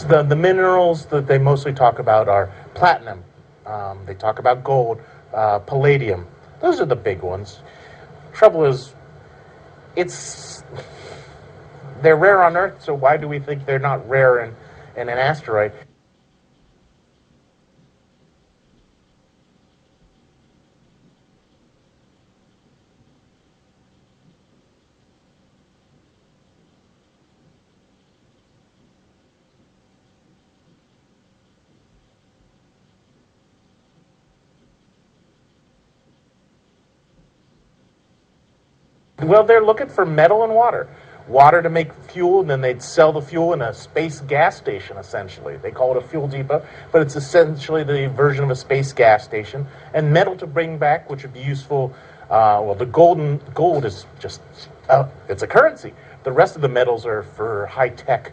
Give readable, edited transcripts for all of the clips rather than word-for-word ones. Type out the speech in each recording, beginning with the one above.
the minerals that they mostly talk about are platinum. They talk about gold, palladium. Those are the big ones. Trouble is, they're rare on Earth, so why do we think they're not rare in an asteroid? Well, they're looking for metal and water. Water to make fuel, and then they'd sell the fuel in a space gas station, essentially. They call it a fuel depot, but it's essentially the version of a space gas station. And metal to bring back, which would be useful. Well, the gold is just, it's a currency. The rest of the metals are for high tech.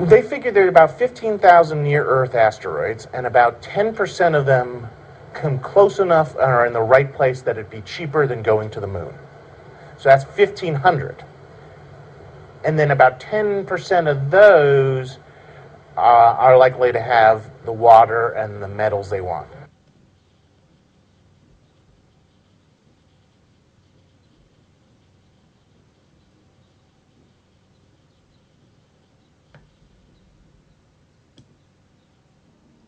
They figure there are about 15,000 near-Earth asteroids, and about 10% of them come close enough and are in the right place that it'd be cheaper than going to the moon. So that's 1,500. And then about 10% of those are likely to have the water and the metals they want.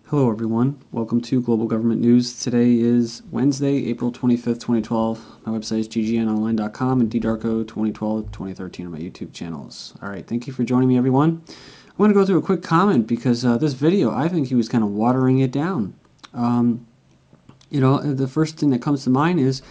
Hello everyone, welcome to Global Government News. Today is Wednesday, April 25th, 2012. My website is ggnonline.com and ddarko 2012-2013 on my YouTube channels. Alright, thank you for joining me everyone. I want to go through a quick comment because this video, I think he was kind of watering it down. You know, the first thing that comes to mind is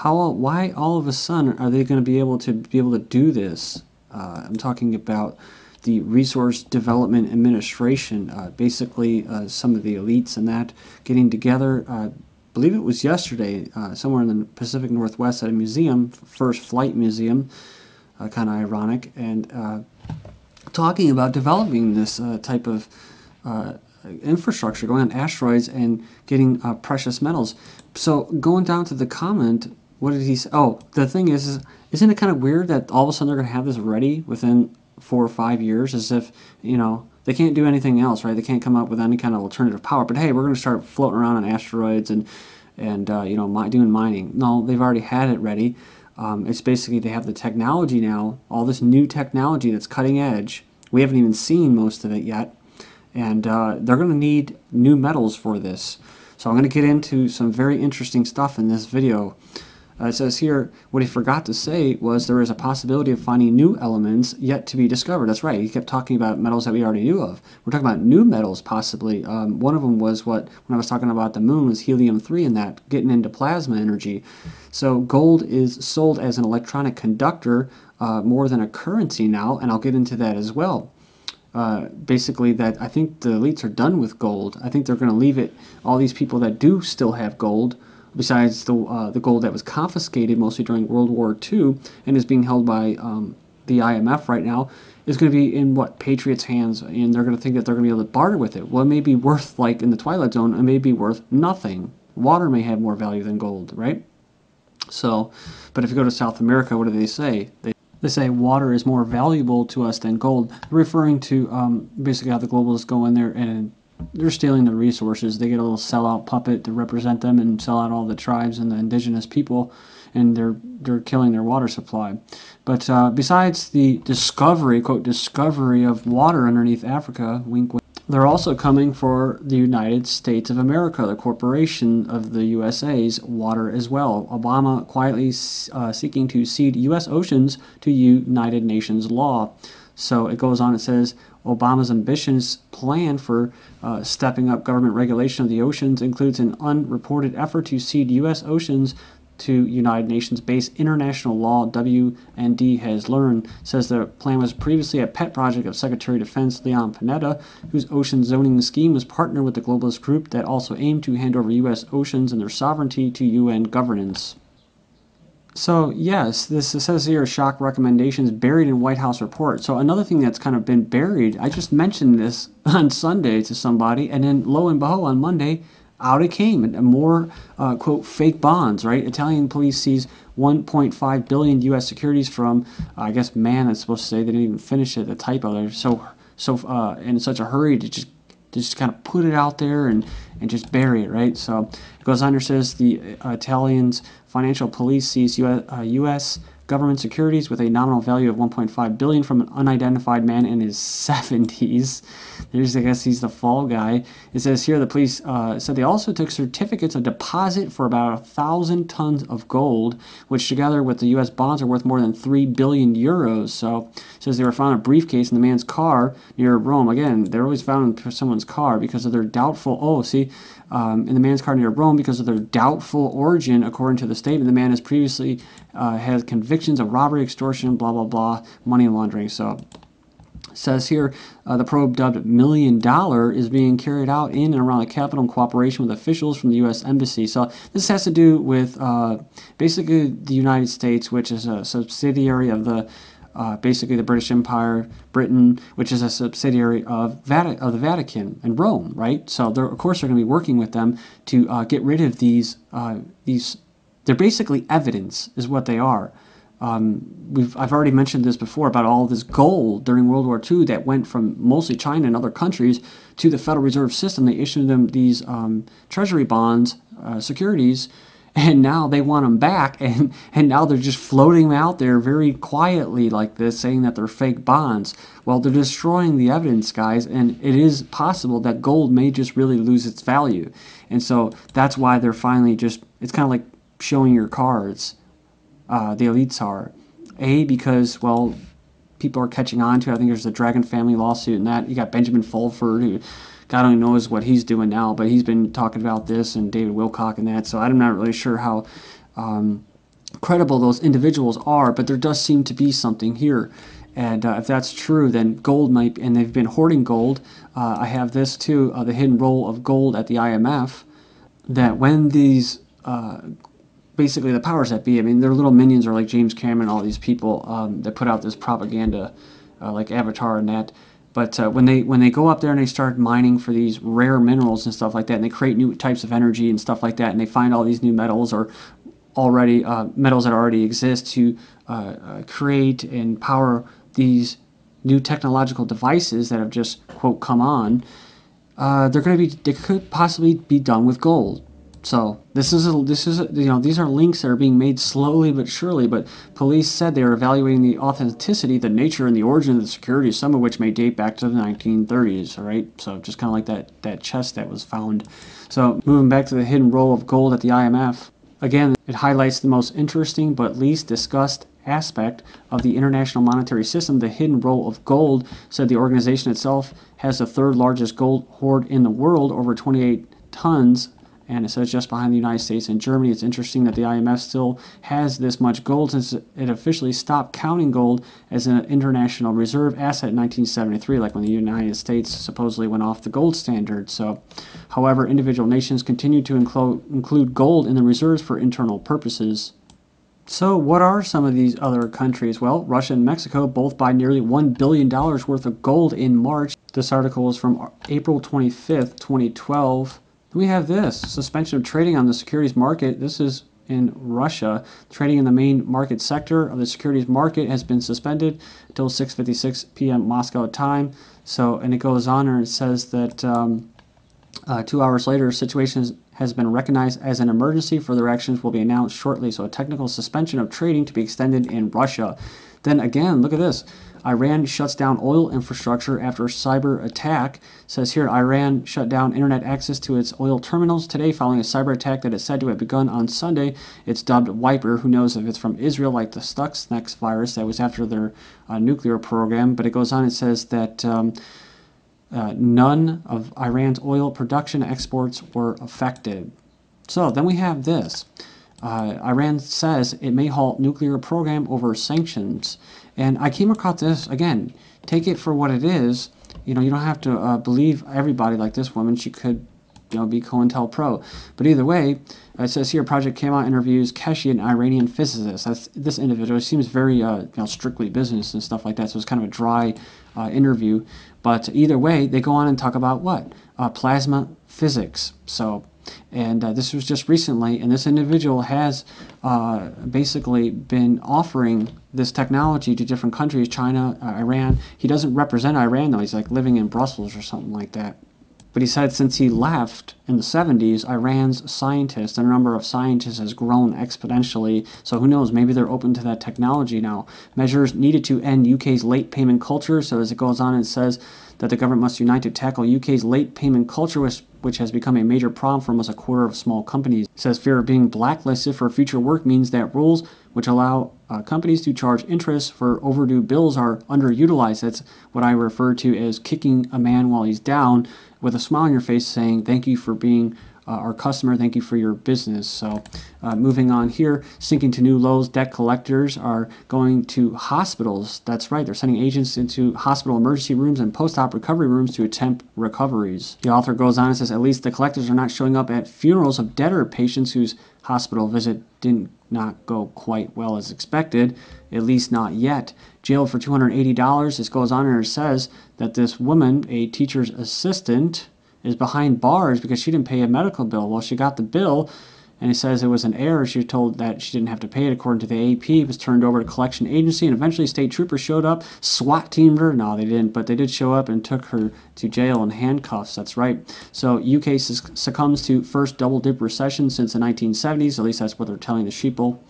why all of a sudden are they going to be able to do this? I'm talking about the Resource Development Administration, basically some of the elites and that getting together. I believe it was yesterday, somewhere in the Pacific Northwest at a museum, First Flight Museum, kind of ironic, and talking about developing this type of infrastructure, going on asteroids and getting precious metals. So going down to the comment, what did he say? Oh, the thing is isn't it kind of weird that all of a sudden they're going to have this ready within 4 or 5 years, as if, you know, they can't do anything else, right? They can't come up with any kind of alternative power. But hey, we're going to start floating around on asteroids and you know, doing mining. No, they've already had it ready. It's basically they have the technology now, all this new technology that's cutting edge. We haven't even seen most of it yet, and they're going to need new metals for this. So I'm going to get into some very interesting stuff in this video. It says here, what he forgot to say was there is a possibility of finding new elements yet to be discovered. That's right. He kept talking about metals that we already knew of. We're talking about new metals, possibly. One of them was when I was talking about the moon, was helium-3 and that, getting into plasma energy. So gold is sold as an electronic conductor more than a currency now, and I'll get into that as well. Basically, that I think the elites are done with gold. I think they're going to leave it, all these people that do still have gold, besides the gold that was confiscated mostly during World War II and is being held by the IMF right now, is going to be in what, Patriots' hands, and they're going to think that they're going to be able to barter with it. Well, it may be worth, like in the Twilight Zone, it may be worth nothing. Water may have more value than gold, right? So, but if you go to South America, what do they say? They say water is more valuable to us than gold, referring to basically how the globalists go in there and they're stealing the resources. They get a little sellout puppet to represent them and sell out all the tribes and the indigenous people, and they're killing their water supply. But besides the discovery, quote, discovery of water underneath Africa, wink, wink, they're also coming for the United States of America, the corporation of the USA's water as well. Obama quietly seeking to cede U.S. oceans to United Nations law. So it goes on, it says, Obama's ambitious plan for stepping up government regulation of the oceans includes an unreported effort to cede U.S. oceans to United Nations-based international law. WND has learned, says the plan was previously a pet project of Secretary of Defense Leon Panetta, whose ocean zoning scheme was partnered with the globalist group that also aimed to hand over U.S. oceans and their sovereignty to UN governance. So yes, this says here shock recommendations buried in White House report. So another thing that's kind of been buried, I just mentioned this on Sunday to somebody, and then lo and behold, on Monday, out it came, and more quote fake bonds. Right, Italian police seize 1.5 billion U.S. securities from, I guess, man. That's supposed to say they didn't even finish it. The typo there. So in such a hurry to just kind of put it out there and just bury it, right? So it goes on here, says the Italians financial police seized U.S. government securities with a nominal value of 1.5 billion from an unidentified man in his 70s. There's, I guess, he's the fall guy. It says here the police said they also took certificates of deposit for about 1,000 tons of gold, which together with the U.S. bonds are worth more than 3 billion euros. So it says they were found in a briefcase in the man's car near Rome. Again, they're always found in someone's car because of their doubtful, in the man's car near Rome because of their doubtful origin, according to the statement. The man has previously had convictions of robbery, extortion, blah, blah, blah, money laundering. So it says here the probe dubbed $1 Million is being carried out in and around the Capitol in cooperation with officials from the U.S. Embassy. So this has to do with basically the United States, which is a subsidiary of the basically the British Empire, Britain, which is a subsidiary of the Vatican and Rome, right? So of course they're going to be working with them to get rid of these. They're basically evidence, is what they are. I've already mentioned this before about all this gold during World War II that went from mostly China and other countries to the Federal Reserve System. They issued them these treasury bonds, securities, and now they want them back, and now they're just floating them out there very quietly like this, saying that they're fake bonds. Well, they're destroying the evidence, guys, and it is possible that gold may just really lose its value. And so that's why they're finally just, it's kind of like showing your cards, the elites are. Because, well, people are catching on to it. I think there's the Dragon family lawsuit and that. You got Benjamin Fulford, who God only knows what he's doing now, but he's been talking about this, and David Wilcock and that. So I'm not really sure how credible those individuals are, but there does seem to be something here. And if that's true, then gold might, and they've been hoarding gold. I have this too, the hidden role of gold at the IMF, that when these basically the powers that be, I mean, their little minions are like James Cameron, all these people that put out this propaganda, like Avatar and that. But when they go up there and they start mining for these rare minerals and stuff like that, and they create new types of energy and stuff like that, and they find all these new metals or already metals that already exist to create and power these new technological devices that have just quote come on, they could possibly be done with gold. So this is these are links that are being made slowly but surely. But police said they are evaluating the authenticity, the nature, and the origin of the securities, some of which may date back to the 1930s. All right, so just kind of like that chest that was found. So moving back to the hidden role of gold at the IMF, again, it highlights the most interesting but least discussed aspect of the international monetary system, the hidden role of gold. Said the organization itself has the third largest gold hoard in the world, over 28 tons. And it says just behind the United States and Germany. It's interesting that the IMF still has this much gold since it officially stopped counting gold as an international reserve asset in 1973, like when the United States supposedly went off the gold standard. So, however, individual nations continue to include gold in the reserves for internal purposes. So what are some of these other countries? Well, Russia and Mexico both buy nearly $1 billion worth of gold in March. This article is from April 25th, 2012. We have this, suspension of trading on the securities market. This is in Russia. Trading in the main market sector of the securities market has been suspended until 6:56 p.m. Moscow time. So, and it goes on and it says that 2 hours later, a situation has been recognized as an emergency. Further actions will be announced shortly. So a technical suspension of trading to be extended in Russia. Then again, look at this. Iran shuts down oil infrastructure after cyber attack. It says here, Iran shut down internet access to its oil terminals today following a cyber attack that is said to have begun on Sunday. It's dubbed Wiper. Who knows if it's from Israel, like the Stuxnet virus that was after their nuclear program. But it goes on, it says that none of Iran's oil production exports were affected. So then we have this. Iran says it may halt nuclear program over sanctions. And I came across this, again, take it for what it is. You know, you don't have to believe everybody like this woman. She could be COINTELPRO. But either way, it says here, Project CAMELOT interviews KESHE, an Iranian physicist. This individual seems very strictly business and stuff like that, so it's kind of a dry interview. But either way, they go on and talk about what? Plasma physics. So, and this was just recently, and this individual has basically been offering this technology to different countries, China, Iran. He doesn't represent Iran, though. He's like living in Brussels or something like that. But he said since he left in the 70s, Iran's scientists, the number of scientists has grown exponentially. So who knows, maybe they're open to that technology now. Measures needed to end UK's late payment culture. So as it goes on, it says that the government must unite to tackle UK's late payment culture, which has become a major problem for almost a quarter of small companies. It says fear of being blacklisted for future work means that rules which allow companies to charge interest for overdue bills are underutilized. That's what I refer to as kicking a man while he's down, with a smile on your face saying, thank you for being our customer, thank you for your business. So moving on here, sinking to new lows, debt collectors are going to hospitals. That's right, they're sending agents into hospital emergency rooms and post-op recovery rooms to attempt recoveries. The author goes on and says, at least the collectors are not showing up at funerals of debtor patients whose hospital visit did not go quite well as expected, at least not yet. Jailed for $280. This goes on and it says that this woman, a teacher's assistant, is behind bars because she didn't pay a medical bill. Well, she got the bill, and it says it was an error. She was told that she didn't have to pay it according to the AP. It was turned over to collection agency, and eventually state troopers showed up, SWAT teamed her. No, they didn't, but they did show up and took her to jail in handcuffs. That's right. So UK succumbs to first double-dip recession since the 1970s. At least that's what they're telling the sheeple.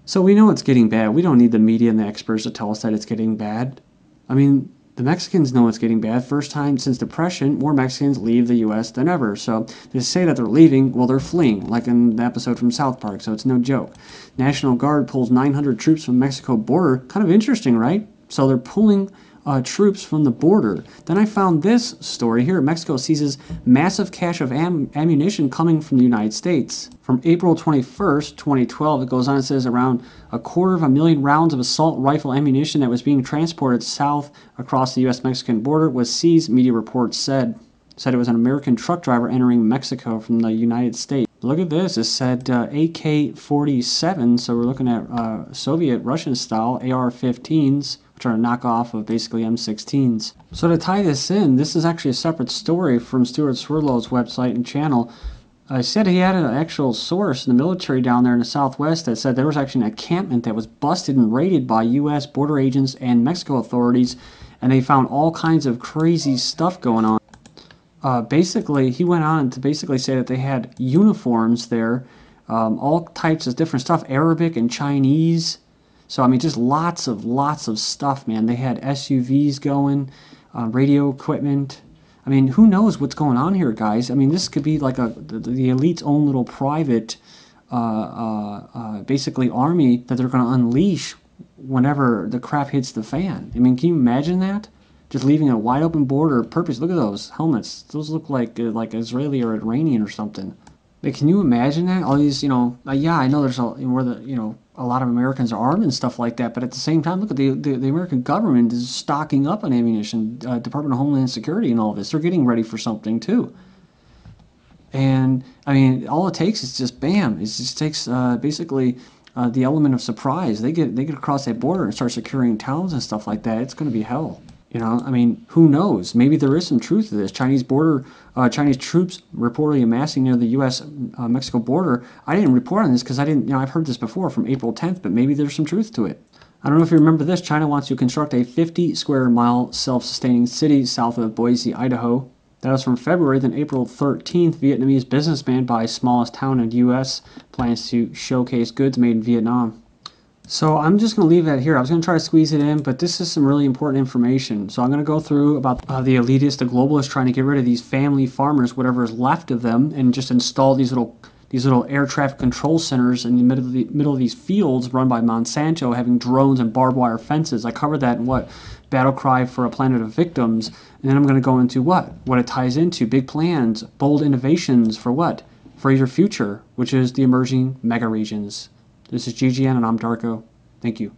So we know it's getting bad. We don't need the media and the experts to tell us that it's getting bad. I mean, the Mexicans know it's getting bad. First time since Depression, more Mexicans leave the U.S. than ever. So they say that they're leaving, well, they're fleeing, like in the episode from South Park, so it's no joke. National Guard pulls 900 troops from Mexico border. Kind of interesting, right? So they're pulling troops from the border. Then I found this story here. Mexico seizes massive cache of ammunition coming from the United States. From April 21st, 2012, it goes on and says around 250,000 rounds of assault rifle ammunition that was being transported south across the U.S.-Mexican border was seized, media reports said. It was an American truck driver entering Mexico from the United States. Look at this. It said AK-47, so we're looking at Soviet Russian style AR-15s, which are a knockoff of basically M16s. So to tie this in, this is actually a separate story from Stuart Swirlow's website and channel. I said he had an actual source in the military down there in the Southwest that said there was actually an encampment that was busted and raided by U.S. border agents and Mexico authorities, and they found all kinds of crazy stuff going on. Basically, he went on to basically say that they had uniforms there, all types of different stuff, Arabic and Chinese. So, I mean, just lots of stuff, man. They had SUVs going, radio equipment. I mean, who knows what's going on here, guys? I mean, this could be like the elite's own little private, basically army that they're going to unleash whenever the crap hits the fan. I mean, can you imagine that? Just leaving a wide open border purpose. Look at those helmets. Those look like Israeli or Iranian or something. Like, can you imagine that? All these, yeah, I know there's a lot of Americans are armed and stuff like that, but at the same time, look at the American government is stocking up on ammunition. Department of Homeland Security and all this. They're getting ready for something too. And I mean, all it takes is just bam. It just takes basically the element of surprise. They get across that border and start securing towns and stuff like that. It's going to be hell. I mean, who knows? Maybe there is some truth to this. Chinese troops reportedly amassing near the U.S.-Mexico border. I didn't report on this because I didn't, I've heard this before from April 10th, but maybe there's some truth to it. I don't know if you remember this. China wants to construct a 50-square-mile self-sustaining city south of Boise, Idaho. That was from February. Then April 13th, Vietnamese businessman buys smallest town in the U.S. plans to showcase goods made in Vietnam. So I'm just going to leave that here. I was going to try to squeeze it in, but this is some really important information. So I'm going to go through about the elitists, the globalists trying to get rid of these family farmers, whatever is left of them, and just install these little air traffic control centers in the middle of these fields run by Monsanto, having drones and barbed wire fences. I covered that in Battle Cry for a Planet of Victims. And then I'm going to go into what it ties into, big plans, bold innovations for what? For your future, which is the emerging mega regions. This is GGN, and I'm Darko. Thank you.